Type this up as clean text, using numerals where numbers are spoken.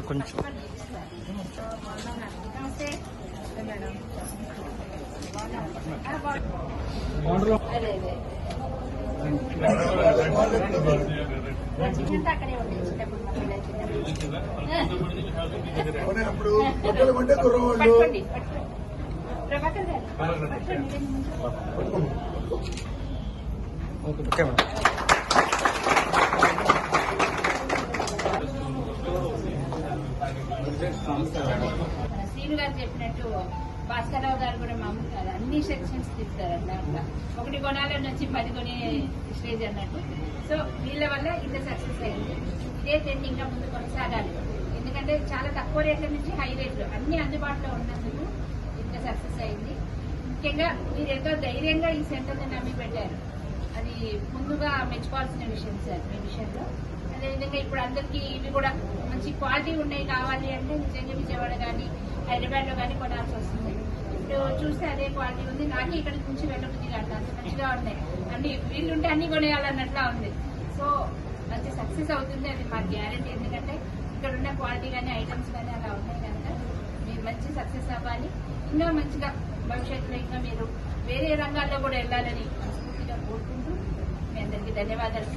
కొంచెం okay madam. Srinu గారు చెప్పినట్టు భాస్కరరావు గారు కూడా మామూలు కాదు, అన్ని సెక్షన్స్ తిప్పుతారు దాంట్లో. ఒకటి కొనాలని వచ్చి 10 కొనే స్టేజ్ అన్నట్టు. సో వీళ్ళ వల్ల ఇంత సక్సెస్ అయింది. ఇదే ట్రెండ్ ఇంకా ముందు కొనసాగాలి. ఎందుకంటే చాలా తక్కువ రేట్ల నుంచి హై రేట్లు అన్ని అందుబాటులో ఉన్నందుకు ఇంత సక్సెస్ అయింది. ముఖ్యంగా మీరు ఎంతో ధైర్యంగా ఈ సెంటర్ని నమ్మి పెట్టారు. అది ముందుగా మెచ్చుకోవాల్సిన విషయం సార్ మీ విషయంలో. అదేవిధంగా ఇప్పుడు అందరికీ ఇవి కూడా మంచి క్వాలిటీ ఉన్నాయి కావాలి అంటే నిజంగా విజయవాడ కానీ హైదరాబాద్ లో కానీ కొనాల్సి వస్తుంది. ఇప్పుడు చూస్తే అదే క్వాలిటీ ఉంది. నాకే ఇక్కడ నుంచి వెళ్ళబుద్ధి కాదు, అంత మంచిగా ఉన్నాయి. అన్ని వీళ్ళుంటే అన్ని కొనేయాలన్నట్లా ఉంది. సో మంచి సక్సెస్ అవుతుంది, అది మా గ్యారెంటీ. ఎందుకంటే ఇక్కడ ఉన్న క్వాలిటీ కానీ ఐటమ్స్ కానీ అలా ఉన్నాయి కనుక మీరు మంచి సక్సెస్ అవ్వాలి. ఇంకా మంచిగా భవిష్యత్తులో ఇంకా మీరు వేరే రంగాల్లో కూడా వెళ్ళాలని మనస్ఫూర్తిగా కోరుకుంటూ మీ అందరికీ ధన్యవాదాలు.